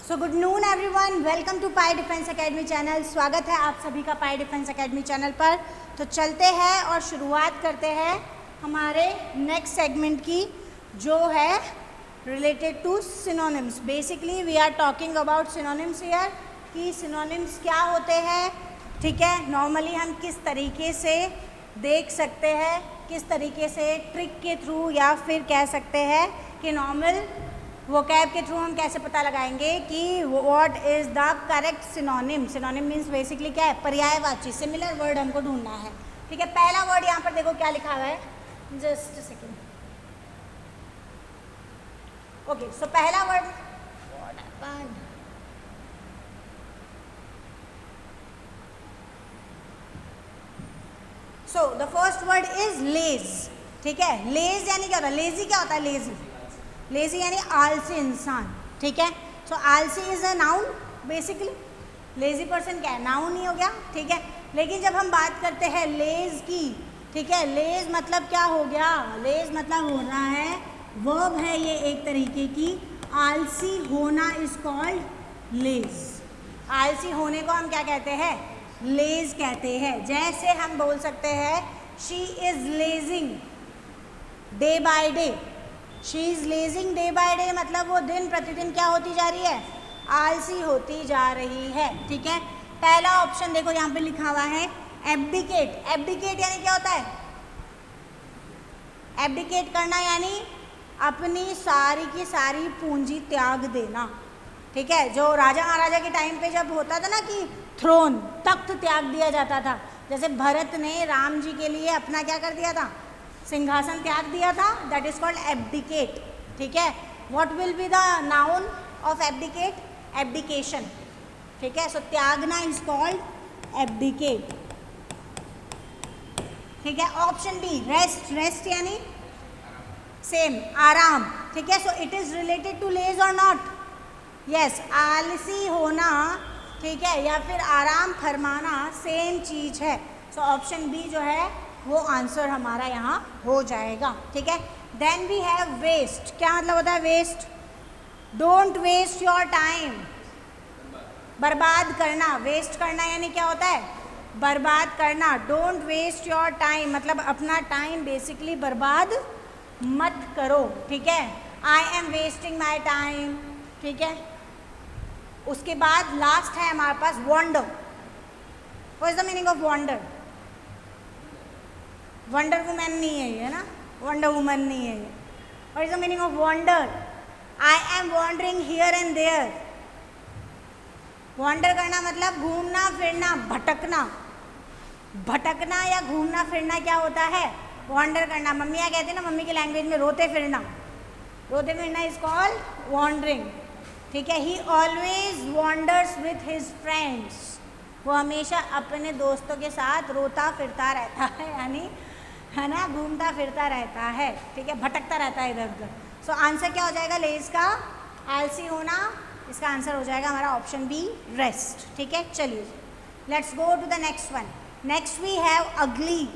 सो good नून everyone, welcome to pi defence academy channel. स्वागत है आप सभी का पाई डिफेंस एकेडमी चैनल पर। तो चलते हैं और शुरुआत करते हैं हमारे नेक्स्ट सेगमेंट की, जो है related to synonyms. Basically we are talking about synonyms here, कि सिनोनिम्स क्या होते हैं। ठीक है, नॉर्मली हम किस तरीके से देख सकते हैं, किस तरीके से ट्रिक के थ्रू या फिर कह सकते हैं कि नॉर्मल वोकैब के थ्रू हम कैसे पता लगाएंगे कि what is the correct synonym. Synonym means basically क्या है, पर्यायवाची, सिमिलर वर्ड हमको ढूंढना है। ठीक है, पहला वर्ड यहाँ पर देखो क्या लिखा हुआ है, जस्ट सेकेंड। ओके, सो पहला word so the first word is laze. ठीक है, लेज यानी क्या होता है, लेजी क्या होता है, लेजी लेजी यानी आलसी इंसान। ठीक है, सो आलसी is a noun basically. Lazy person क्या है, नाउन ही हो गया। ठीक है, लेकिन जब हम बात करते हैं लेज की, ठीक है, लेज मतलब क्या हो गया, लेज मतलब हो रहा है, वर्ब है ये एक तरीके की। आलसी होना इज कॉल्ड लेज। आलसी होने को हम क्या कहते हैं, लेज कहते हैं। जैसे हम बोल सकते हैं she is lazing day by day. She is lazing day by day मतलब वो दिन प्रतिदिन क्या होती जा रही है, आलसी होती जा रही है। ठीक है, पहला ऑप्शन देखो यहाँ पे लिखा हुआ है एब्डिकेट। एब्डिकेट यानी क्या होता है, एब्डिकेट करना यानी अपनी सारी की सारी पूंजी त्याग देना। ठीक है, जो राजा महाराजा के टाइम पे जब होता था ना कि थ्रोन, तख्त त्याग दिया जाता था, जैसे भरत ने राम जी के लिए अपना क्या कर दिया था, सिंहासन त्याग दिया था, दैट इज कॉल्ड एब्डिकेट। ठीक है, what will be the noun of abdicate, abdication. ठीक है, सो त्यागना इज कॉल्ड एब्डिकेट। ठीक है, ऑप्शन बी रेस्ट। रेस्ट यानी सेम, आराम। ठीक है, so it is related to laze और नॉट, यस, आलसी होना, ठीक है, या फिर आराम फरमाना सेम चीज है। सो ऑप्शन बी जो है वो आंसर हमारा यहाँ हो जाएगा। ठीक है, देन वी हैव वेस्ट। क्या मतलब होता है waste, don't waste your time, बर्बाद करना। वेस्ट करना यानी क्या होता है, बर्बाद करना। डोंट वेस्ट योर टाइम मतलब अपना टाइम बेसिकली बर्बाद मत करो। ठीक है, I am wasting my time. ठीक है, उसके बाद लास्ट है हमारे पास wonder. What is the meaning of wonder, wonder woman नहीं है ये ना, वंडर वुमन नहीं है ये। What is the meaning of wonder, I am wandering here and there. Wander करना मतलब घूमना फिरना, भटकना। भटकना या घूमना फिरना क्या होता है, वॉन्डर करना। मम्मियाँ कहते हैं ना, मम्मी की लैंग्वेज में रोते फिरना, रोते फिरना इज कॉल्ड वॉन्डरिंग। ठीक है, he always wanders with his friends. वो हमेशा अपने दोस्तों के साथ रोता फिरता रहता है, यानी है ना, घूमता फिरता रहता है। ठीक है, भटकता रहता है इधर उधर। सो आंसर क्या हो जाएगा, लेज का आलसी होना, इसका आंसर हो जाएगा हमारा ऑप्शन बी रेस्ट। ठीक है, चलिए let's go to the next one. Next we have अगली।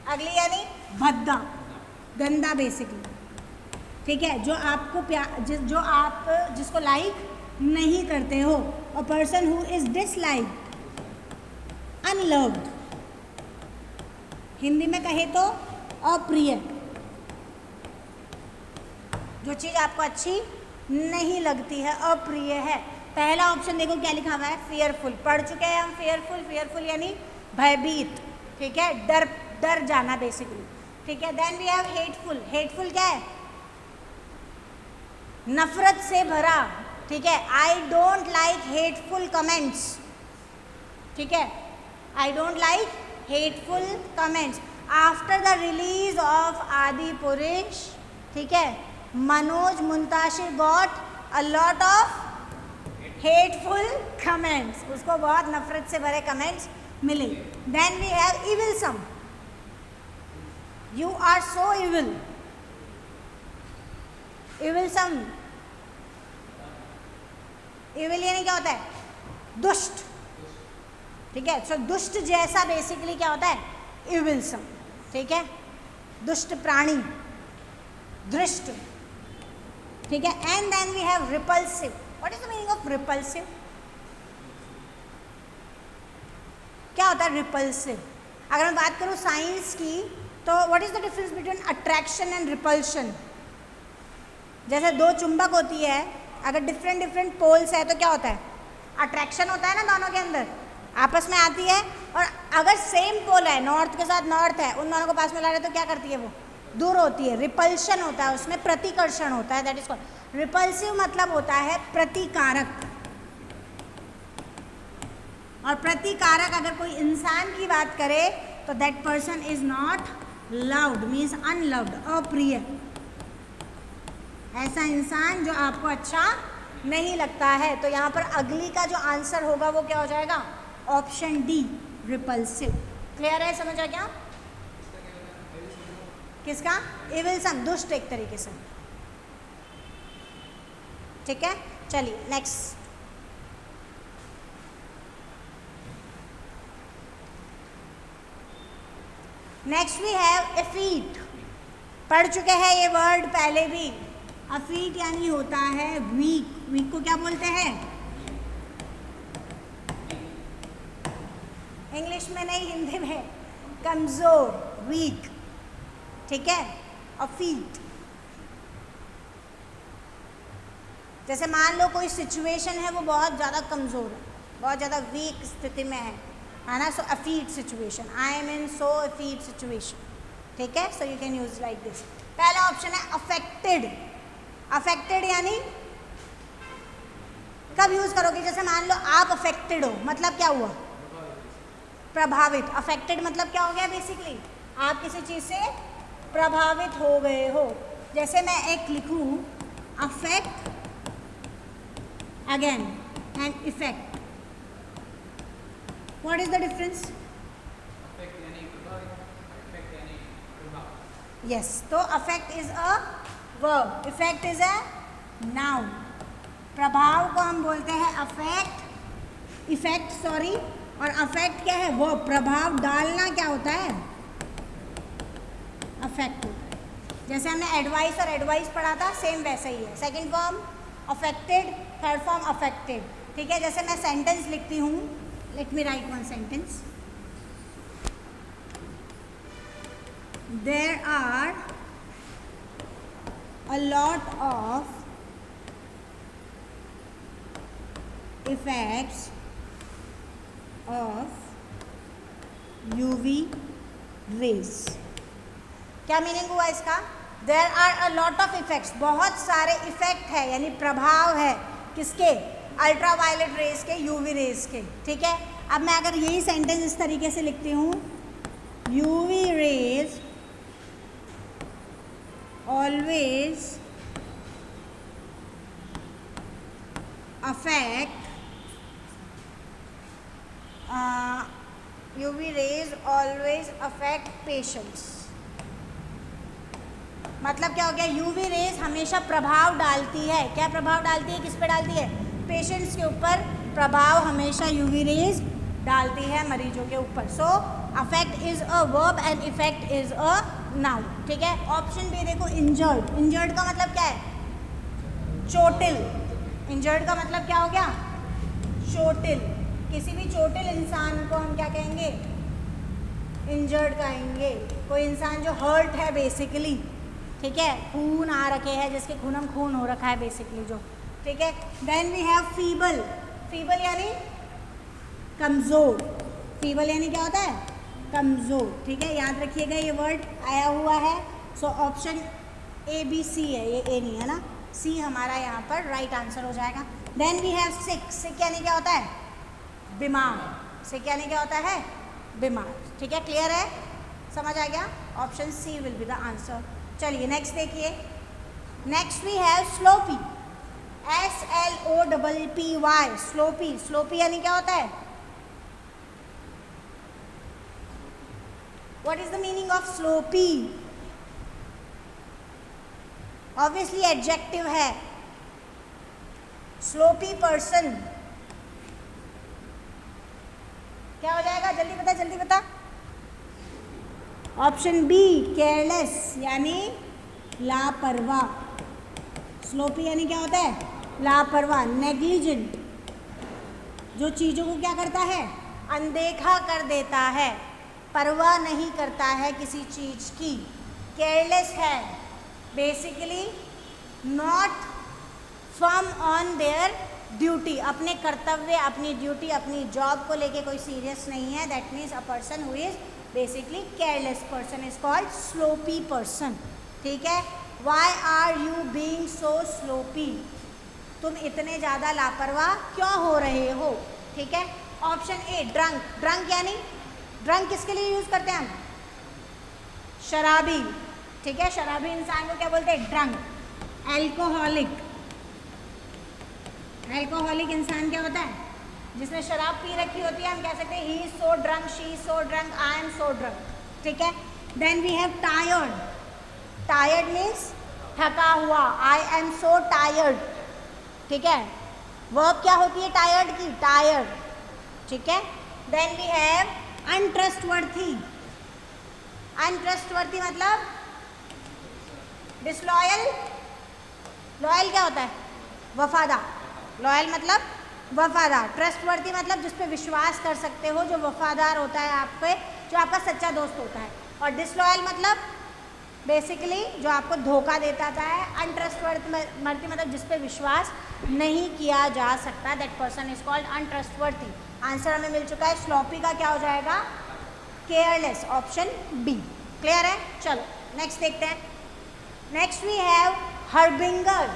अगली यानी भद्दा, गंदा बेसिकली। ठीक है, जो आपको जो आप जिसको लाइक नहीं करते हो, a person who is disliked, unloved. Hindi में कहे तो अप्रिय, जो चीज़ आपको अच्छी नहीं लगती है, अप्रिय है। पहला ऑप्शन देखो क्या लिखा हुआ है, फियरफुल। पढ़ चुके हैं हम फियरफुल। फियरफुल यानी भयभीत। ठीक है, डर जाना बेसिकली। ठीक है, then we have hateful. Hateful क्या है, नफरत से भरा। ठीक है, I don't like hateful comments. ठीक है, I don't like hateful comments. After the release of Adi Purush, ठीक है, Manoj Muntashir got a lot of hateful comments. उसको बहुत नफरत से भरे कमेंट्स मिले। Then we have evilsome. You are so evil. Evilsome, evil यानी क्या होता है, दुष्ट। ठीक है, सो दुष्ट जैसा बेसिकली क्या होता है, इविलसम। ठीक है, दुष्ट प्राणी, दृष्ट। ठीक है, and then we have repulsive. What is the meaning of repulsive? क्या होता है रिपल्सिव? अगर मैं बात करूं साइंस की, तो what is the difference between attraction and repulsion? जैसे दो चुंबक होती है, अगर डिफरेंट डिफरेंट पोल्स है तो क्या होता है? अट्रैक्शन होता है ना, दोनों के अंदर आपस में आती है। और अगर सेम पोल है, नॉर्थ के साथ नॉर्थ है, उन दोनों को पास में ला रहे तो क्या करती है? वो दूर होती है। रिपल्शन होता है, उसमें प्रतिकर्षण होता है, दैट इज कॉल्ड रिपल्सिव। मतलब होता है प्रतिकारक। और प्रतिकारक अगर कोई इंसान की बात करे तो that person is not loved, means unloved, अप्रिय। ऐसा इंसान जो आपको अच्छा नहीं लगता है। तो यहाँ पर अगली का जो आंसर होगा वो क्या हो जाएगा? Option D, repulsive. क्लियर है? समझ आ गया? किसका? इविलसम, दुष्ट एक तरीके से। ठीक है, चलिए next. Next we have effete. पढ़ चुके हैं ये वर्ड पहले भी। अफीट यानी होता है वीक। वीक को क्या बोलते हैं? इंग्लिश में नहीं, हिंदी में। कमजोर, वीक। ठीक है, अफीट। जैसे मान लो कोई सिचुएशन है वो बहुत ज़्यादा कमज़ोर है, बहुत ज़्यादा वीक स्थिति में है ना? So effete situation, I am in so effete situation. ठीक है, so you can use like this. पहला ऑप्शन है अफेक्टेड। अफेक्टेड यानी कब यूज करोगे? जैसे मान लो आप अफेक्टेड हो, मतलब क्या हुआ? प्रभावित। अफेक्टेड मतलब क्या हो गया? बेसिकली आप किसी चीज से प्रभावित हो गए हो। जैसे मैं एक लिखूं, affect again and effect, what is the difference? Yes, तो affect is a verb, effect is a noun. प्रभाव को हम बोलते हैं अफेक्ट, इफेक्ट सॉरी। और अफेक्ट क्या है? वो प्रभाव डालना क्या होता है? अफेक्ट होता है। जैसे हमने एडवाइस और एडवाइस पढ़ा था, सेम वैसे ही है। Second form affected, third form affected. ठीक है, जैसे मैं सेंटेंस लिखती हूँ, let me write one sentence. There are a lot of effects of UV rays। क्या मीनिंग हुआ इसका? There are a lot of effects, बहुत सारे इफेक्ट है, यानी प्रभाव है। किसके? अल्ट्रा वायलेट रेज के, यूवी रेज के। ठीक है, अब मैं अगर यही सेंटेंस इस तरीके से लिखती हूँ, UV rays always affect UV rays always affect patients। मतलब क्या हो गया? यूवी रेज हमेशा प्रभाव डालती है। क्या प्रभाव डालती है? किस पे डालती है? पेशेंट्स के ऊपर प्रभाव हमेशा यूवी रेज डालती है, मरीजों के ऊपर। So affect is a verb and effect is a noun. ठीक है, ऑप्शन बी देखो, इंजर्ड। इंजर्ड का मतलब क्या है? चोटिल। इंजर्ड का मतलब क्या हो गया? चोटिल। किसी भी चोटिल इंसान को हम क्या कहेंगे? इंजर्ड कहेंगे। कोई इंसान जो हर्ट है बेसिकली, ठीक है, खून आ रखे हैं, जिसके खूनम खून हो रखा है बेसिकली जो। ठीक है, then we have feeble. Feeble यानी कमज़ोर। फीबल यानी क्या होता है? कमज़ोर। ठीक है, याद रखिएगा ये वर्ड आया हुआ है। सो ऑप्शन ए बी सी है, ये ए नहीं है ना, सी हमारा यहाँ पर राइट आंसर हो जाएगा। देन वी हैव सिक। सिक यानी क्या होता है? बीमार। सिक यानी क्या होता है? बीमार। ठीक है, क्लियर है? समझ आ गया? Option C will be the answer. चलिए नेक्स्ट देखिए। Next we have sloppy. SLOPPY, sloppy. Sloppy यानी क्या होता है? What is the meaning of sloppy? Obviously adjective है। sloppy person क्या हो जाएगा? जल्दी बता, जल्दी बता। ऑप्शन बी, केयरलेस यानी लापरवाह। स्लोपी यानी क्या होता है? लापरवाह, नेग्लिजेंट, जो चीज़ों को क्या करता है, अनदेखा कर देता है, परवाह नहीं करता है किसी चीज़ की। केयरलेस है, basically not firm on their duty, अपने कर्तव्य, अपनी ड्यूटी, अपनी जॉब को लेके कोई सीरियस नहीं है। That means a person who is basically careless person is called sloppy person. ठीक है, why are you being so sloppy, तुम इतने ज़्यादा लापरवाह क्यों हो रहे हो। ठीक है, ऑप्शन ए ड्रंक, ड्रंक यानी ड्रंक किसके लिए यूज़ करते हैं हम, शराबी। ठीक है, शराबी इंसान को क्या बोलते हैं, ड्रंक। एल्कोहलिक, एल्कोहलिक इंसान क्या होता है, जिसने शराब पी रखी होती है, हम कह सकते हैं he is so drunk, she is so drunk, I am so drunk. ठीक है, then we have tired, tired means थका हुआ, आई एम सो टायर्ड। ठीक है, वर्ब क्या होती है टायर्ड की, टायर्ड। ठीक है, then we have untrustworthy, untrustworthy मतलब डिसलॉयल, लॉयल क्या होता है, वफादार, लॉयल मतलब वफादार, ट्रस्टवर्थी मतलब जिस पे विश्वास कर सकते हो, जो वफादार होता है आप पे, जो आपका सच्चा दोस्त होता है। और डिसलॉयल मतलब बेसिकली जो आपको धोखा देता है। अनट्रस्टवर्थी मतलब जिस पे विश्वास नहीं किया जा सकता, that person is called untrustworthy. Answer हमें मिल चुका है, स्लोपी का क्या हो जाएगा, केयरलेस, ऑप्शन बी। क्लियर है, चलो नेक्स्ट देखते हैं। Next we have harbinger.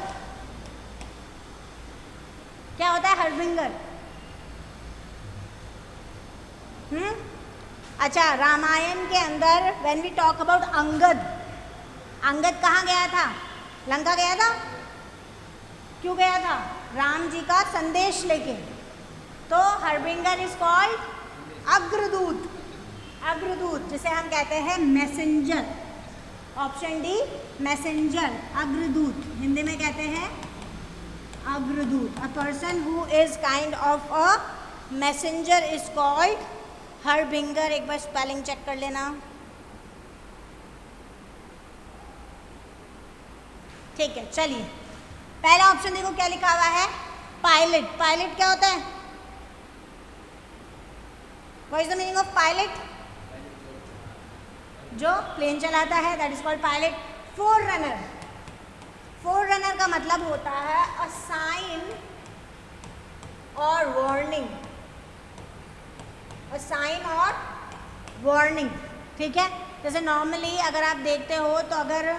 क्या होता है हर्बिंगर, अच्छा, रामायण के अंदर when we talk about Angad, Angad कहाँ गया था, लंका गया था, क्यों गया था, राम जी का संदेश लेके। तो हर्बिंगर इज कॉल्ड अग्रदूत, अग्रदूत जिसे हम कहते हैं मैसेंजर, ऑप्शन डी मैसेंजर, अग्रदूत, हिंदी में कहते हैं अग्रदूत। A person who is kind of a messenger is called harbinger. एक बार स्पेलिंग चेक कर लेना। ठीक है, चलिए पहला ऑप्शन देखो क्या लिखा हुआ है, पायलट। पायलट क्या होता है, what is the meaning of pilot, जो प्लेन चलाता है, that is called pilot. Four runner, four runner का मतलब होता है अ साइन और वार्निंग, अ साइन और वार्निंग। ठीक है, जैसे नॉर्मली अगर आप देखते हो तो अगर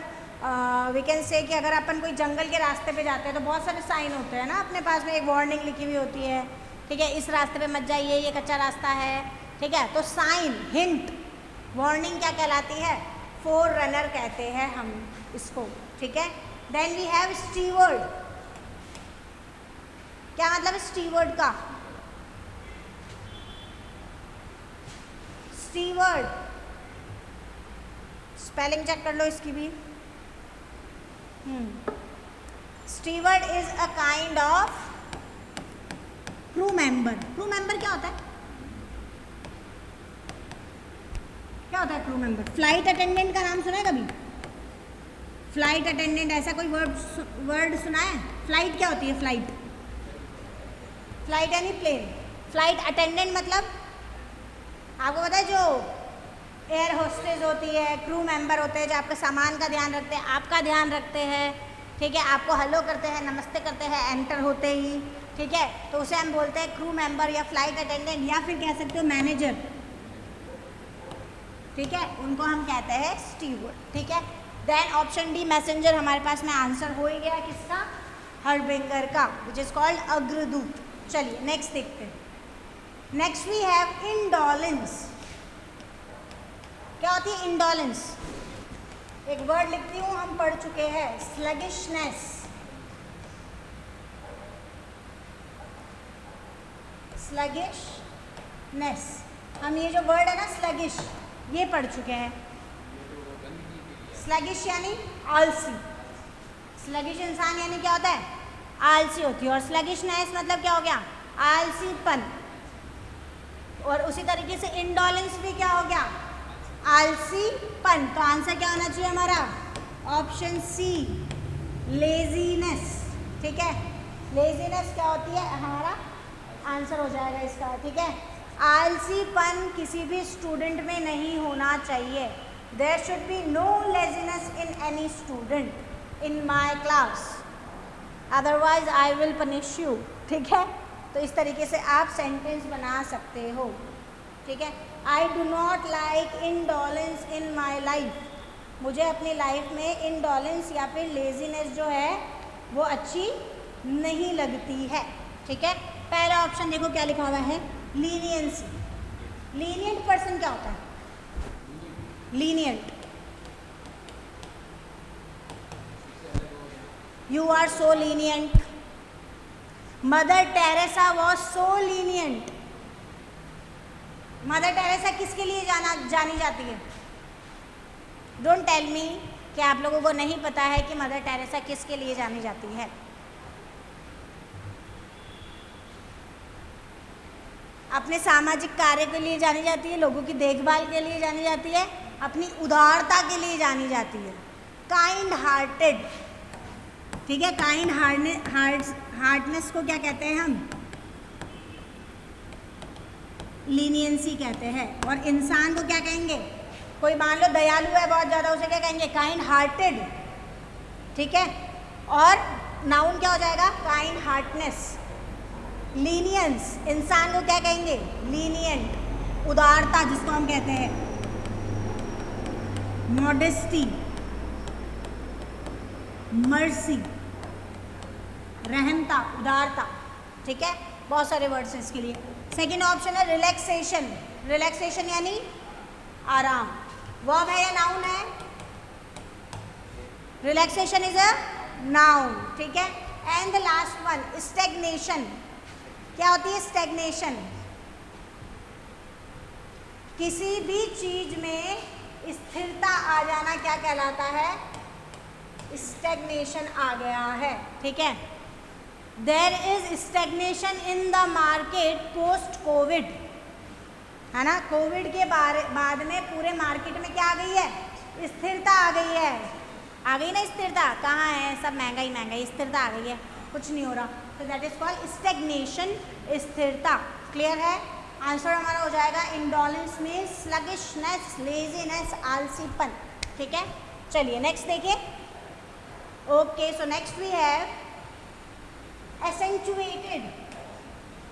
वी कैन से कि अगर अपन कोई जंगल के रास्ते पे जाते हैं तो बहुत सारे साइन होते हैं ना अपने पास में, एक वार्निंग लिखी हुई होती है। ठीक है, इस रास्ते पे मत जाइए, ये कच्चा रास्ता है। ठीक है, तो साइन, हिंट, वार्निंग क्या कहलाती है, फोर रनर कहते हैं हम इसको। ठीक है, देन वी हैव स्टीवर्ड। क्या मतलब स्टीवर्ड का, स्टीवर्ड स्पेलिंग चेक कर लो इसकी भी। Steward is a kind of crew member. Crew member क्या होता है, क्या होता है क्रू मेंबर, फ्लाइट अटेंडेंट का नाम सुना है कभी, फ्लाइट अटेंडेंट, ऐसा कोई वर्ड सुना है, फ्लाइट क्या होती है, फ्लाइट, फ्लाइट यानी प्लेन, फ्लाइट अटेंडेंट मतलब आपको पता है जो एयर होस्टेस होती है, क्रू मेंबर होते हैं जो आपके सामान का ध्यान रखते हैं, आपका ध्यान रखते हैं। ठीक है, आपको हेलो करते हैं, नमस्ते करते हैं एंटर होते ही। ठीक है, तो उसे हम बोलते हैं क्रू मेंबर या फ्लाइट अटेंडेंट, या फिर कह सकते हो मैनेजर। ठीक है, उनको हम कहते हैं स्टीवर्ड। ठीक है, देन ऑप्शन डी मैसेंजर हमारे पास में आंसर हो ही गया, किसका, हर्बिंगर का, विच इज कॉल्ड अग्रदूत। चलिए नेक्स्ट देखते हैं। Next we have indolence. क्या होती है इंडोलेंस, एक वर्ड लिखती हूँ, हम पढ़ चुके हैं, स्लगिशनेस, स्लगिशनेस, हम ये जो वर्ड है ना स्लगिश, ये पढ़ चुके हैं। स्लगिश यानी आलसी, स्लगिश इंसान यानी क्या होता है, आलसी होती है, और स्लगिशनेस मतलब क्या हो गया, आलसीपन। और उसी तरीके से इंडोलेंस भी क्या हो गया, आलसीपन। तो आंसर क्या होना चाहिए हमारा, ऑप्शन सी लेजीनेस। ठीक है, लेजीनेस क्या होती है, हमारा आंसर हो जाएगा इसका, ठीक है। आलसीपन किसी भी स्टूडेंट में नहीं होना चाहिए। There should be no laziness in any student in my class, otherwise I will punish you, ठीक है। तो इस तरीके से आप सेंटेंस बना सकते हो, ठीक है। I do not like indolence in my life, मुझे अपनी लाइफ में इंडोलेंस या फिर लेजीनेस जो है वो अच्छी नहीं लगती है, ठीक है। पहला ऑप्शन देखो क्या लिखा हुआ है, लीनियंसी। लीनियंट पर्सन क्या होता है, lenient, you are so lenient, Mother Teresa was so lenient. Mother Teresa किसके लिए जानी जाती है, डोंट टेल मी कि आप लोगों को नहीं पता है कि मदर टेरेसा किसके लिए जानी जाती है। अपने सामाजिक कार्य के लिए जानी जाती है, लोगों की देखभाल के लिए जानी जाती है, अपनी उदारता के लिए जानी जाती है, काइंड हार्टेड, ठीक है। काइंड हार्टनेस को क्या कहते हैं हम, लीनियंसी कहते हैं। और इंसान को क्या कहेंगे, कोई मान लो दयालु है बहुत ज़्यादा, उसे क्या कहेंगे, काइंड हार्टेड, ठीक है। और नाउन क्या हो जाएगा, काइंड हार्टनेस। लीनियंस, इंसान को क्या कहेंगे, लीनियंट। उदारता जिसको हम कहते हैं, मॉडेस्टी, मर्सी, रहमता, उदारता, ठीक है। बहुत सारे वर्ड्स हैं इसके लिए। सेकेंड ऑप्शन है रिलैक्सेशन। रिलैक्सेशन यानी आराम, वर्ब है या नाउन है, रिलैक्सेशन इज अ नाउन, ठीक है। And the last one stagnation. क्या होती है स्टैग्नेशन, किसी भी चीज में स्थिरता आ जाना क्या कहलाता है, स्टैग्नेशन आ गया है, ठीक है। There is stagnation in the market post covid, है ना। कोविड के बाद में पूरे मार्केट में क्या आ गई है, स्थिरता आ गई है। आ गई ना स्थिरता, कहाँ है, सब महंगाई महंगाई, स्थिरता आ गई है, कुछ नहीं हो रहा, तो दैट इज कॉल्ड स्टैग्नेशन, स्थिरता। क्लियर है, आंसर हमारा हो जाएगा इंडोलेंस में स्लगिशनेस, लेजीनेस, आलसीपन, ठीक है। चलिए नेक्स्ट देखिए। Okay, so next we have accentuated.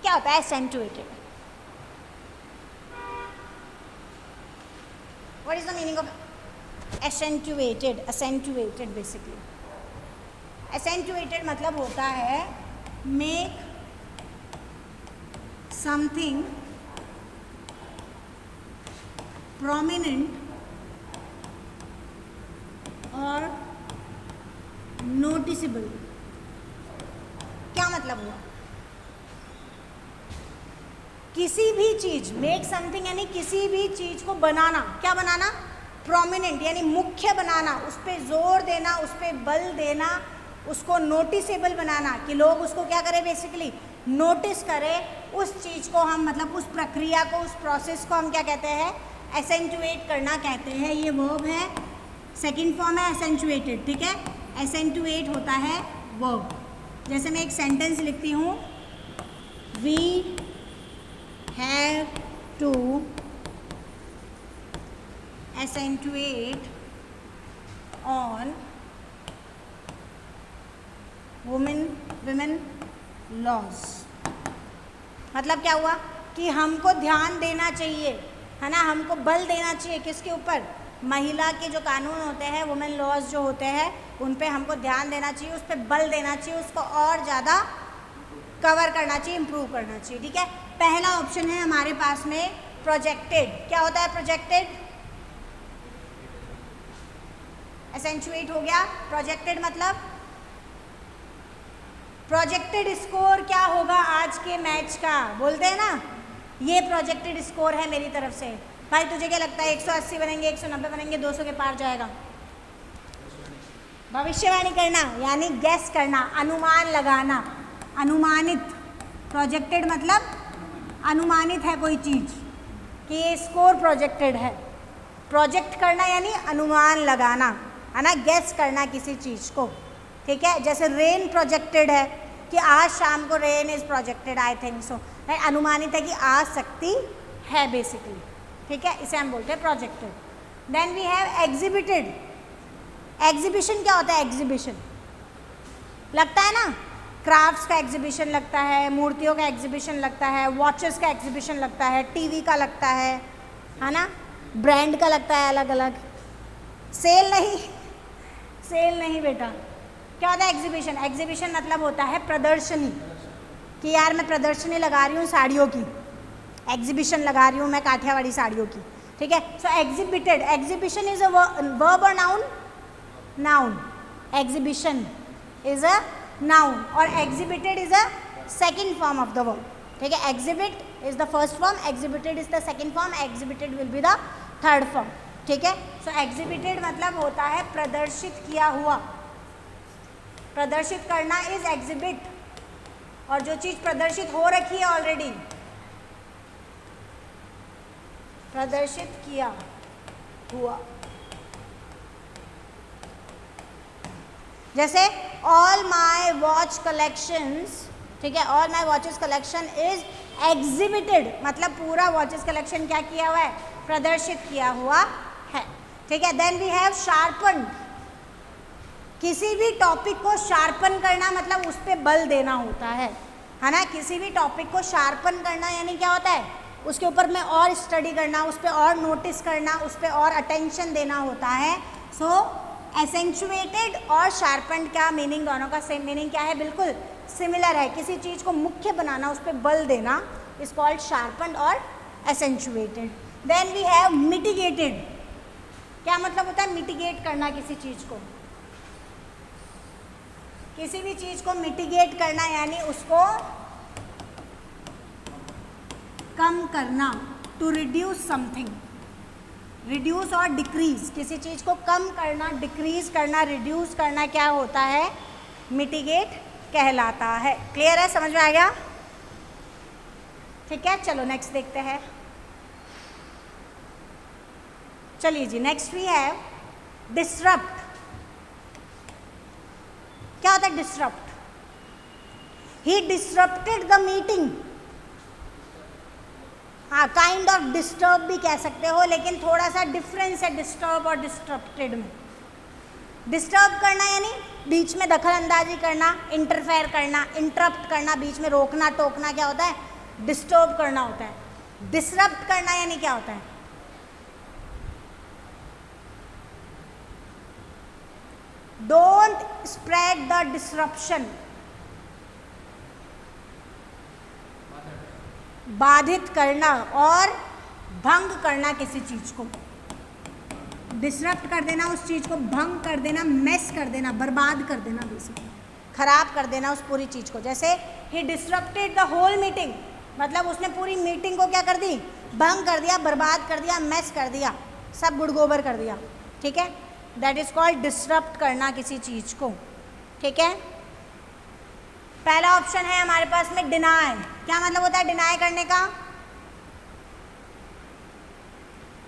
क्या होता है accentuated, what is the meaning of accentuated. Accentuated basically, accentuated मतलब होता है मेक समथिंग prominent और noticeable। क्या मतलब हुआ, किसी भी चीज, मेक समथिंग यानी किसी भी चीज को बनाना, क्या बनाना, प्रोमिनेंट यानी मुख्य बनाना, उस पर जोर देना, उस पर बल देना, उसको नोटिसेबल बनाना, कि लोग उसको क्या करें, बेसिकली नोटिस करें उस चीज को हम, मतलब उस प्रक्रिया को, उस प्रोसेस को हम क्या कहते हैं, एसेंचुएट करना कहते हैं। ये वर्ब है, सेकंड फॉर्म है एसेंचुएटेड, ठीक है। एसेंचुएट होता है वर्ब। जैसे मैं एक सेंटेंस लिखती हूँ, we have to accentuate on women laws. मतलब क्या हुआ कि हमको ध्यान देना चाहिए, है ना, हमको बल देना चाहिए किसके ऊपर, महिला के जो कानून होते हैं, वुमेन लॉज जो होते हैं, उन पे हमको ध्यान देना चाहिए, उस पर बल देना चाहिए, उसको और ज़्यादा कवर करना चाहिए, इम्प्रूव करना चाहिए, ठीक है। पहला ऑप्शन है हमारे पास में प्रोजेक्टेड। क्या होता है प्रोजेक्टेड, एसेंचुएट हो गया। प्रोजेक्टेड मतलब प्रोजेक्टेड स्कोर क्या होगा आज के मैच का, बोलते हैं ना, ये प्रोजेक्टेड स्कोर है मेरी तरफ से। भाई तुझे क्या लगता है 180 बनेंगे, 190 बनेंगे, 200 के पार जाएगा? भविष्यवाणी करना यानी गैस करना, अनुमान लगाना, अनुमानित। प्रोजेक्टेड मतलब अनुमानित है कोई चीज़ कि ये स्कोर प्रोजेक्टेड है। प्रोजेक्ट करना यानी अनुमान लगाना, है ना, गैस करना किसी चीज़ को, ठीक है। जैसे रेन प्रोजेक्टेड है, कि आज शाम को rain is projected, I think so, अनुमानित है कि आ सकती है बेसिकली, ठीक है, इसे हम बोलते हैं projected. Then we have exhibited. Exhibition क्या होता है? एग्जीबिशन लगता है ना, क्राफ्ट्स का एग्जीबिशन लगता है, मूर्तियों का एग्जीबिशन लगता है, वॉचेस का एग्जीबिशन लगता है, टीवी का लगता है ना, ब्रांड का लगता है अलग अलग। सेल नहीं, सेल नहीं बेटा। क्या होता है एग्जीबिशन? एग्जीबिशन मतलब होता है प्रदर्शनी, कि यार मैं प्रदर्शनी लगा रही हूँ साड़ियों की, एग्जीबिशन लगा रही हूँ मैं काठियावाड़ी साड़ियों की, ठीक है। So exhibited, exhibition is a verb और noun? Noun. Exhibition is a noun और exhibited is a second form of the verb, ठीक है। Exhibit is the first form, exhibited is the second form, exhibited will be the third form, ठीक है। So exhibited मतलब होता है प्रदर्शित किया हुआ, प्रदर्शित करना इज एग्जिबिट, और जो चीज प्रदर्शित हो रखी है ऑलरेडी, प्रदर्शित किया हुआ। जैसे ऑल माई वॉच कलेक्शंस, ठीक है, all my watches collection is exhibited, मतलब पूरा वॉचेस कलेक्शन क्या किया हुआ है? प्रदर्शित किया हुआ है, ठीक है। Then we have sharpen. किसी भी टॉपिक को शार्पन करना मतलब उस पर बल देना होता है ना। किसी भी टॉपिक को शार्पन करना यानी क्या होता है? उसके ऊपर में और स्टडी करना, उस पर और नोटिस करना, उस पर और अटेंशन देना होता है। सो एसेंचुएटेड और शार्पन का मीनिंग, दोनों का सेम मीनिंग क्या है? बिल्कुल सिमिलर है। किसी चीज़ को मुख्य बनाना, उस पर बल देना इज कॉल्ड शार्पन और accentuated. Then we have mitigated. क्या मतलब होता है मिटिगेट करना? किसी चीज़ को, किसी भी चीज़ को मिटिगेट करना यानी उसको कम करना, टू रिड्यूस समथिंग। रिड्यूस और डिक्रीज, किसी चीज़ को कम करना, डिक्रीज करना, रिड्यूस करना क्या होता है? मिटिगेट कहलाता है। क्लियर है? समझ में आ गया? ठीक है, चलो नेक्स्ट देखते हैं। चलिए जी, नेक्स्ट वी हैव डिसरप्ट। क्या होता है disrupt? He disrupted the meeting. हाँ, काइंड ऑफ डिस्टर्ब भी कह सकते हो, लेकिन थोड़ा सा डिफरेंस है डिस्टर्ब और डिस्टरप्टेड में। डिस्टर्ब करना यानी बीच में दखल अंदाजी करना, इंटरफेयर करना, इंटरप्ट करना, बीच में रोकना टोकना क्या होता है? डिस्टर्ब करना होता है। डिसरप्ट करना यानी क्या होता है? Don't spread the disruption. बाधित करना और भंग करना किसी चीज को, डिसरप्ट कर देना, उस चीज को भंग कर देना, मेस कर देना, बर्बाद कर देना, बेसिकली खराब कर देना उस पूरी चीज को। जैसे ही डिसरप्टेड द होल मीटिंग, मतलब उसने पूरी मीटिंग को क्या कर दी? भंग कर दिया, बर्बाद कर दिया, मेस कर दिया, सब गुड़गोबर कर दिया, ठीक है। दैट इज कॉल्ड डिसरप्ट करना किसी चीज को, ठीक है। पहला ऑप्शन है हमारे पास में डिनाई। क्या मतलब होता है डिनाई करने का?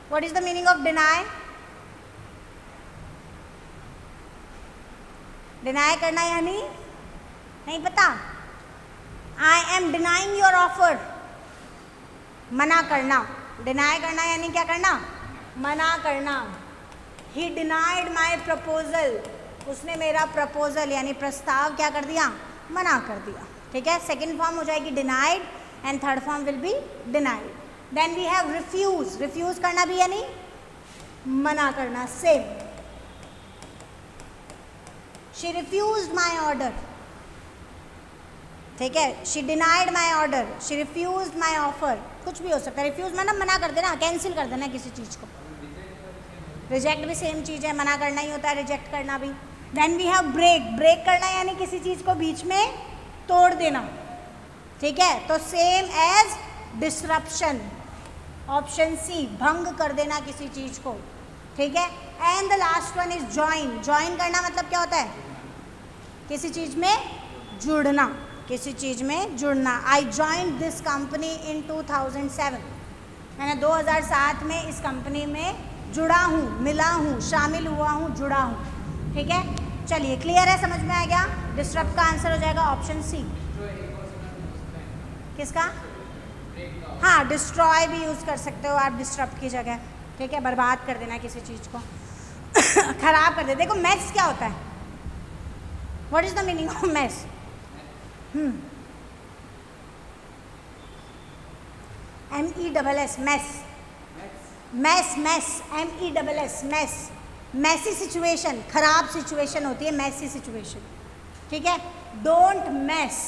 What is the meaning of deny? Deny करना यानी नहीं पता? I am denying your offer, मना करना। डिनाई करना यानी क्या करना? मना करना। ही डिनाइड माई प्रपोजल, उसने मेरा प्रपोजल यानी प्रस्ताव क्या कर दिया? मना कर दिया, ठीक है। सेकेंड फॉर्म हो जाएगी denied and third form will be denied. Then we have refuse. Refuse करना भी यानी मना करना, same. She refused my order, ठीक है। She denied my order, she refused my offer, कुछ भी हो सकता है। रिफ्यूज मतलब मना कर देना, कैंसिल कर देना किसी चीज़ को। रिजेक्ट भी सेम चीज़ है, मना करना ही होता है, रिजेक्ट करना भी। Then we have break. Break करना यानी किसी चीज़ को बीच में तोड़ देना, ठीक है। तो same as disruption, option C, भंग कर देना किसी चीज़ को, ठीक है। And the last one is join. Join करना मतलब क्या होता है? किसी चीज़ में जुड़ना, किसी चीज़ में जुड़ना। आई ज्वाइन दिस कंपनी इन 2007, मैंने 2007 में इस कंपनी में जुड़ा हूँ, मिला हूँ, शामिल हुआ हूँ, जुड़ा हूँ, ठीक है। चलिए, क्लियर है? समझ में आ गया? डिस्टर्ब का आंसर हो जाएगा ऑप्शन सी। किसका? हाँ, डिस्ट्रॉय भी यूज़ कर सकते हो आप डिस्टर्ब की जगह, ठीक है, बर्बाद कर देना किसी चीज़ को खराब कर दे। देखो मैस क्या होता है, what is the meaning of mess? MESS mess, mess mess MESS mess, messy situation, खराब सिचुएशन होती है मैसी सिचुएशन, ठीक है। डोंट मैस,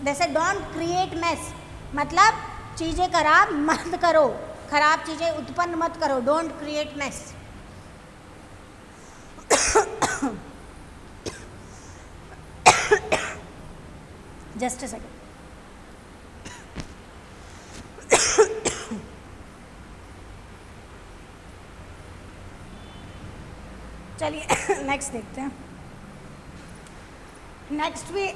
जैसे डोंट क्रिएट मैस मतलब चीज़ें खराब मत करो, खराब चीज़ें उत्पन्न मत करो, don't create mess. Just a second. चलिए नेक्स्ट देखते हैं। नेक्स्ट भी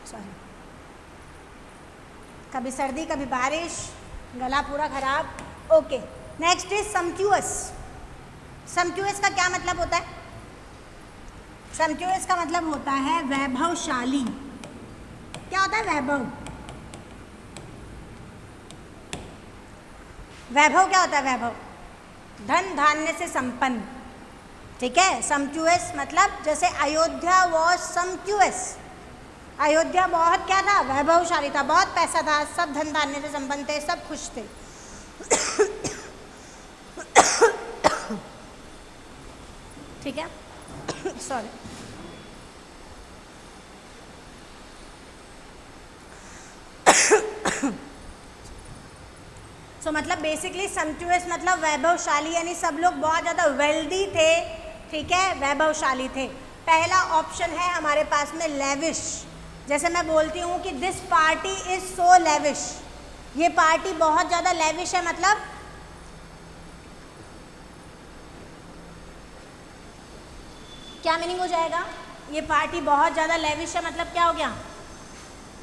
सॉरी, कभी सर्दी कभी बारिश, गला पूरा खराब। Okay, next is sumptuous. Sumptuous का क्या मतलब होता है? सम्प्टुअस का मतलब होता है वैभवशाली। क्या होता है वैभव? वैभव क्या होता है? वैभव धन धान्य से संपन्न, ठीक है। सम्प्टुअस मतलब जैसे अयोध्या वॉज सम्प्टुअस, अयोध्या बहुत क्या था? वैभवशाली था, बहुत पैसा था, सब धन धान्य से संपन्न थे, सब खुश थे। ठीक है, सॉरी। सो मतलब बेसिकली सम्प्टुअस मतलब वैभवशाली, यानी सब लोग बहुत ज़्यादा वेल्दी थे, ठीक है, वैभवशाली थे। पहला ऑप्शन है हमारे पास में लेविश। जैसे मैं बोलती हूँ कि this party is so lavish, ये पार्टी बहुत ज़्यादा लेविश है, मतलब क्या मीनिंग हो जाएगा? ये पार्टी बहुत ज़्यादा लेविश है मतलब क्या हो गया?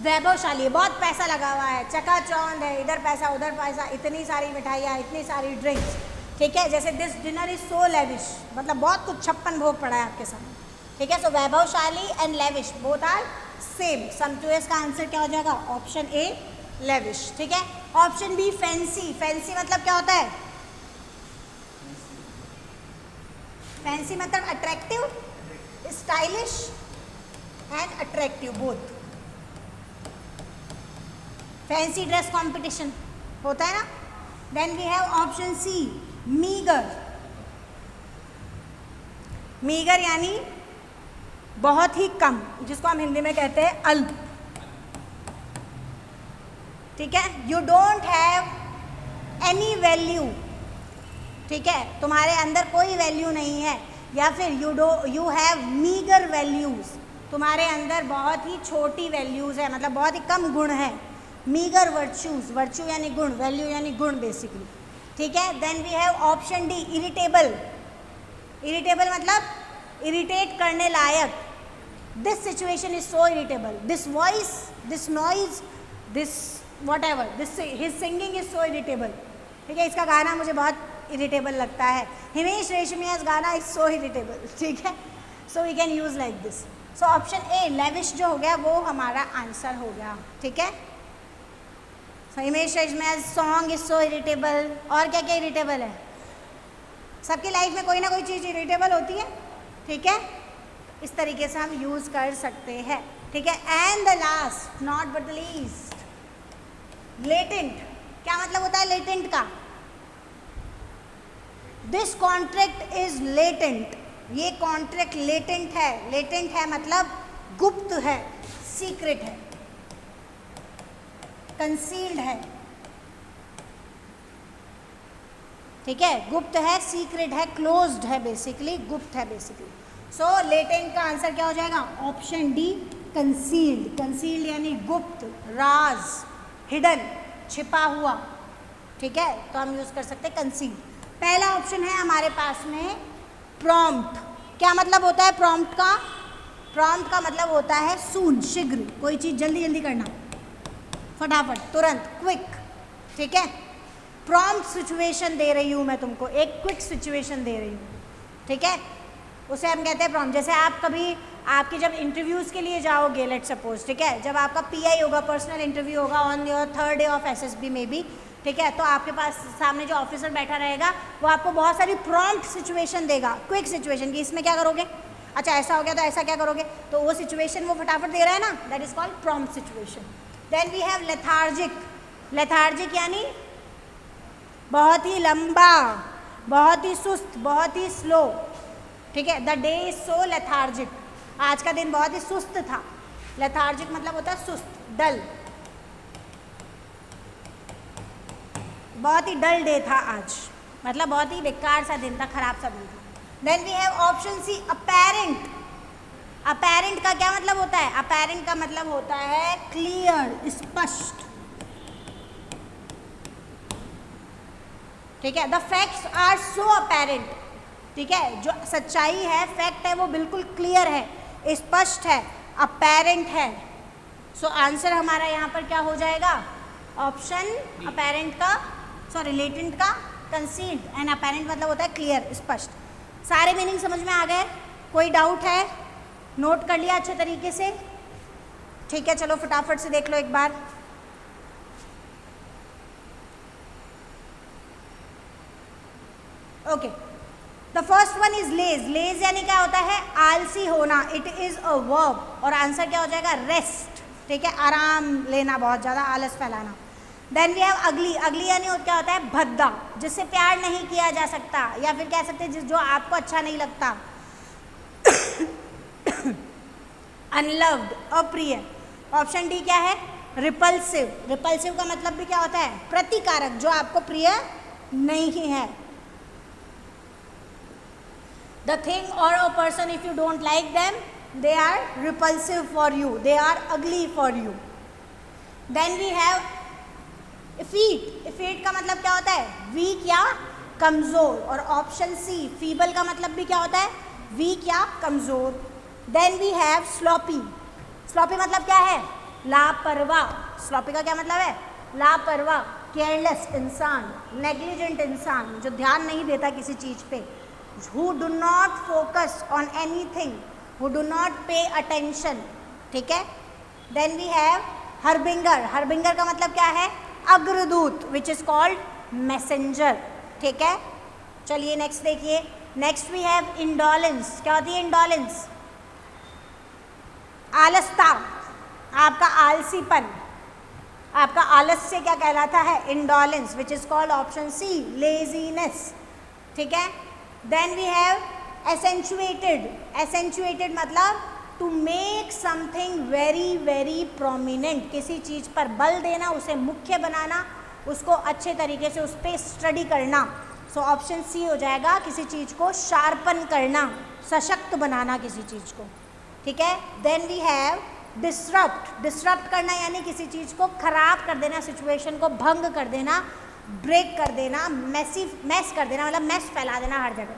वैभवशाली है, बहुत पैसा लगा हुआ है, चकाचौंध है, इधर पैसा उधर पैसा, इतनी सारी मिठाइयाँ, इतनी सारी ड्रिंक्स, ठीक है। जैसे this dinner is so lavish मतलब बहुत कुछ, 56 भोग पड़ा है आपके सामने, ठीक है। सो वैभवशाली and lavish both are same. Sumptuous का आंसर क्या हो जाएगा? ऑप्शन ए लेविश, ठीक है। Option B fancy. फैंसी मतलब क्या होता है? फैंसी मतलब attractive, stylish and attractive both. Fancy dress competition होता है ना। Then we have option C meagre. Meagre यानी बहुत ही कम, जिसको हम हिंदी में कहते हैं अल्प, ठीक है। You don't have any value, ठीक है, तुम्हारे अंदर कोई वैल्यू नहीं है, या फिर यू हैव मीगर वैल्यूज, तुम्हारे अंदर बहुत ही छोटी वैल्यूज है, मतलब बहुत ही कम गुण है। मीगर वर्च्यूज, वर्च्यू यानी गुण, वैल्यू यानी गुण बेसिकली, ठीक है। Then we have option D irritable. Irritable मतलब इरिटेट करने लायक। This situation is so irritable, this voice, this noise, this whatever, this his singing is so irritable, ठीक है। इसका गाना मुझे बहुत इरिटेबल लगता है। हिमेश रेशमिया's गाना इज सो इरिटेबल, ठीक है। So we can use like this. So option A lavish जो हो गया वो हमारा आंसर हो गया, ठीक है। Himesh Reshammiya's song is so irritable. और क्या क्या इरिटेबल है? सबकी लाइफ में कोई ना कोई चीज़ इरिटेबल होती है, ठीक है। इस तरीके से हम यूज़ कर सकते हैं, ठीक है। And the last not but the least, latent. क्या मतलब होता है लेटेंट का? दिस कॉन्ट्रैक्ट इज लेटेंट, ये कॉन्ट्रैक्ट लेटेंट है। लेटेंट है मतलब गुप्त है, सीक्रेट है, कंसील्ड है, ठीक है। गुप्त है, सीक्रेट है, क्लोज्ड है, बेसिकली गुप्त है बेसिकली। सो लेटेंट का आंसर क्या हो जाएगा? Option D concealed. कंसील्ड यानी गुप्त, राज, हिडन, छिपा हुआ, ठीक है। तो हम यूज कर सकते हैं कंसील्ड। पहला ऑप्शन है हमारे पास में प्रॉम्प्ट। क्या मतलब होता है प्रॉम्प्ट का? प्रॉम्प्ट का मतलब होता है सून, शीघ्र, कोई चीज़ जल्दी जल्दी करना, फटाफट, तुरंत, क्विक, ठीक है। प्रॉम्प्ट सिचुएशन दे रही हूँ मैं तुमको, एक क्विक सिचुएशन दे रही हूँ, ठीक है। उसे हम कहते हैं प्रॉम्प्ट। जैसे आप कभी आपकी जब इंटरव्यूज़ के लिए जाओगे, लेट सपोज, ठीक है, जब आपका PI होगा, पर्सनल इंटरव्यू होगा on your 3rd day of SSB में भी, ठीक है, तो आपके पास सामने जो ऑफिसर बैठा रहेगा वो आपको बहुत सारी प्रॉम्प्ट सिचुएशन देगा, क्विक सिचुएशन की, इसमें क्या करोगे, अच्छा ऐसा हो गया तो ऐसा क्या करोगे, तो वो सिचुएशन वो फटाफट दे रहा है ना, that is called prompt situation. Then we have lethargic. Lethargic यानी बहुत ही लंबा, बहुत ही सुस्त, बहुत ही स्लो, ठीक है, the day is so lethargic, आज का दिन बहुत ही सुस्त था। लेथार्जिक मतलब होता है सुस्त, डल, बहुत ही डल डे था आज, मतलब बहुत ही बेकार सा दिन था, खराब सा दिन था। Then we have option C, apparent. Apparent का क्या मतलब होता है, अपेरेंट का मतलब होता है क्लियर, स्पष्ट, ठीक है, the facts are so apparent, ठीक है, जो सच्चाई है, फैक्ट है, वो बिल्कुल क्लियर है, स्पष्ट है, अपेरेंट है। सो आंसर हमारा यहाँ पर क्या हो जाएगा, ऑप्शन अपेरेंट का, सॉरी लेटेंट का कंसील्ड, एंड अपेरेंट मतलब होता है क्लियर, स्पष्ट। सारे मीनिंग समझ में आ गए, कोई डाउट है, नोट कर लिया अच्छे तरीके से, ठीक है, चलो फटाफट से देख लो एक बार। Okay, the first one is laze. Laze यानी क्या होता है, आलसी होना, इट इज अ वर्ब, और आंसर क्या हो जाएगा, रेस्ट, ठीक है, आराम लेना, बहुत ज़्यादा आलस फैलाना। देन वी हैव अगली। अगली यानी क्या होता है, भद्दा, जिससे प्यार नहीं किया जा सकता, या फिर कह सकते हैं जो आपको अच्छा नहीं लगता। अनलव्ड, अप्रिय। ऑप्शन डी क्या है, रिपल्सिव। रिपल्सिव का मतलब भी क्या होता है, प्रतिकारक, जो आपको प्रिय नहीं है। The thing or a person, if you don't like them, they are repulsive for you, they are ugly for you. Then we have effete. effete का मतलब क्या होता है, weak या कमज़ोर, और ऑप्शन सी feeble का मतलब भी क्या होता है, weak या कमज़ोर। Then we have sloppy. sloppy मतलब क्या है, लापरवाह। sloppy का क्या मतलब है, लापरवाह, केयरलेस इंसान, नेग्लिजेंट इंसान, जो ध्यान नहीं देता किसी चीज़ पे, who do not focus on anything, who do not pay attention, ठीक है। then we have harbinger. harbinger का मतलब क्या है, अग्रदूत, which is called messenger, ठीक है। चलिए नेक्स्ट देखिए। Next we have indolence. क्या होती है indolence, आलसता, आपका आलसीपन, आपका आलस्य क्या कहलाता है, indolence, which is called option C, laziness, ठीक है। Then we have accentuated. accentuated मतलब to make something very very prominent, किसी चीज़ पर बल देना, उसे मुख्य बनाना, उसको अच्छे तरीके से उस पर स्टडी करना। सो ऑप्शन सी हो जाएगा, किसी चीज़ को शार्पन करना, सशक्त बनाना किसी चीज़ को, ठीक है। Then we have disrupt. Disrupt करना यानी किसी चीज़ को खराब कर देना, सिचुएशन को भंग कर देना, ब्रेक कर देना, मैस कर देना, मतलब मैस फैला देना हर जगह,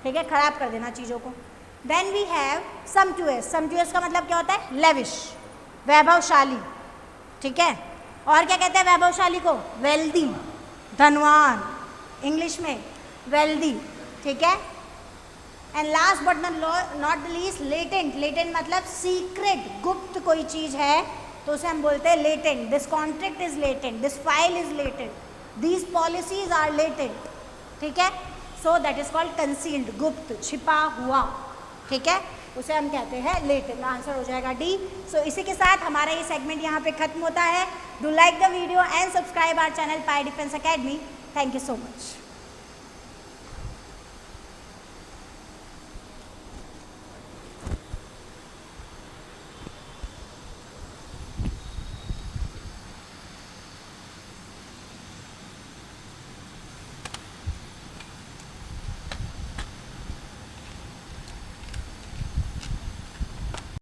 ठीक है, खराब कर देना चीज़ों को। Then we have sumptuous. Sumptuous का मतलब क्या होता है, लेविश, वैभवशाली, ठीक है। और क्या कहते हैं वैभवशाली को, वेल्दी, धनवान, इंग्लिश में वेल्दी, ठीक है। And last but not the least, latent. Latent मतलब सीक्रेट, गुप्त कोई चीज़ है तो उसे हम बोलते हैं latent. This contract is latent, this file is latent, these policies are latent, ठीक है। So that is called concealed, गुप्त, छिपा हुआ, ठीक है, उसे हम कहते हैं लेटेंट. आंसर हो जाएगा डी. सो इसी के साथ हमारा ये सेगमेंट यहाँ पे खत्म होता है. Do like the video and subscribe our channel pi defence academy. Thank you so much.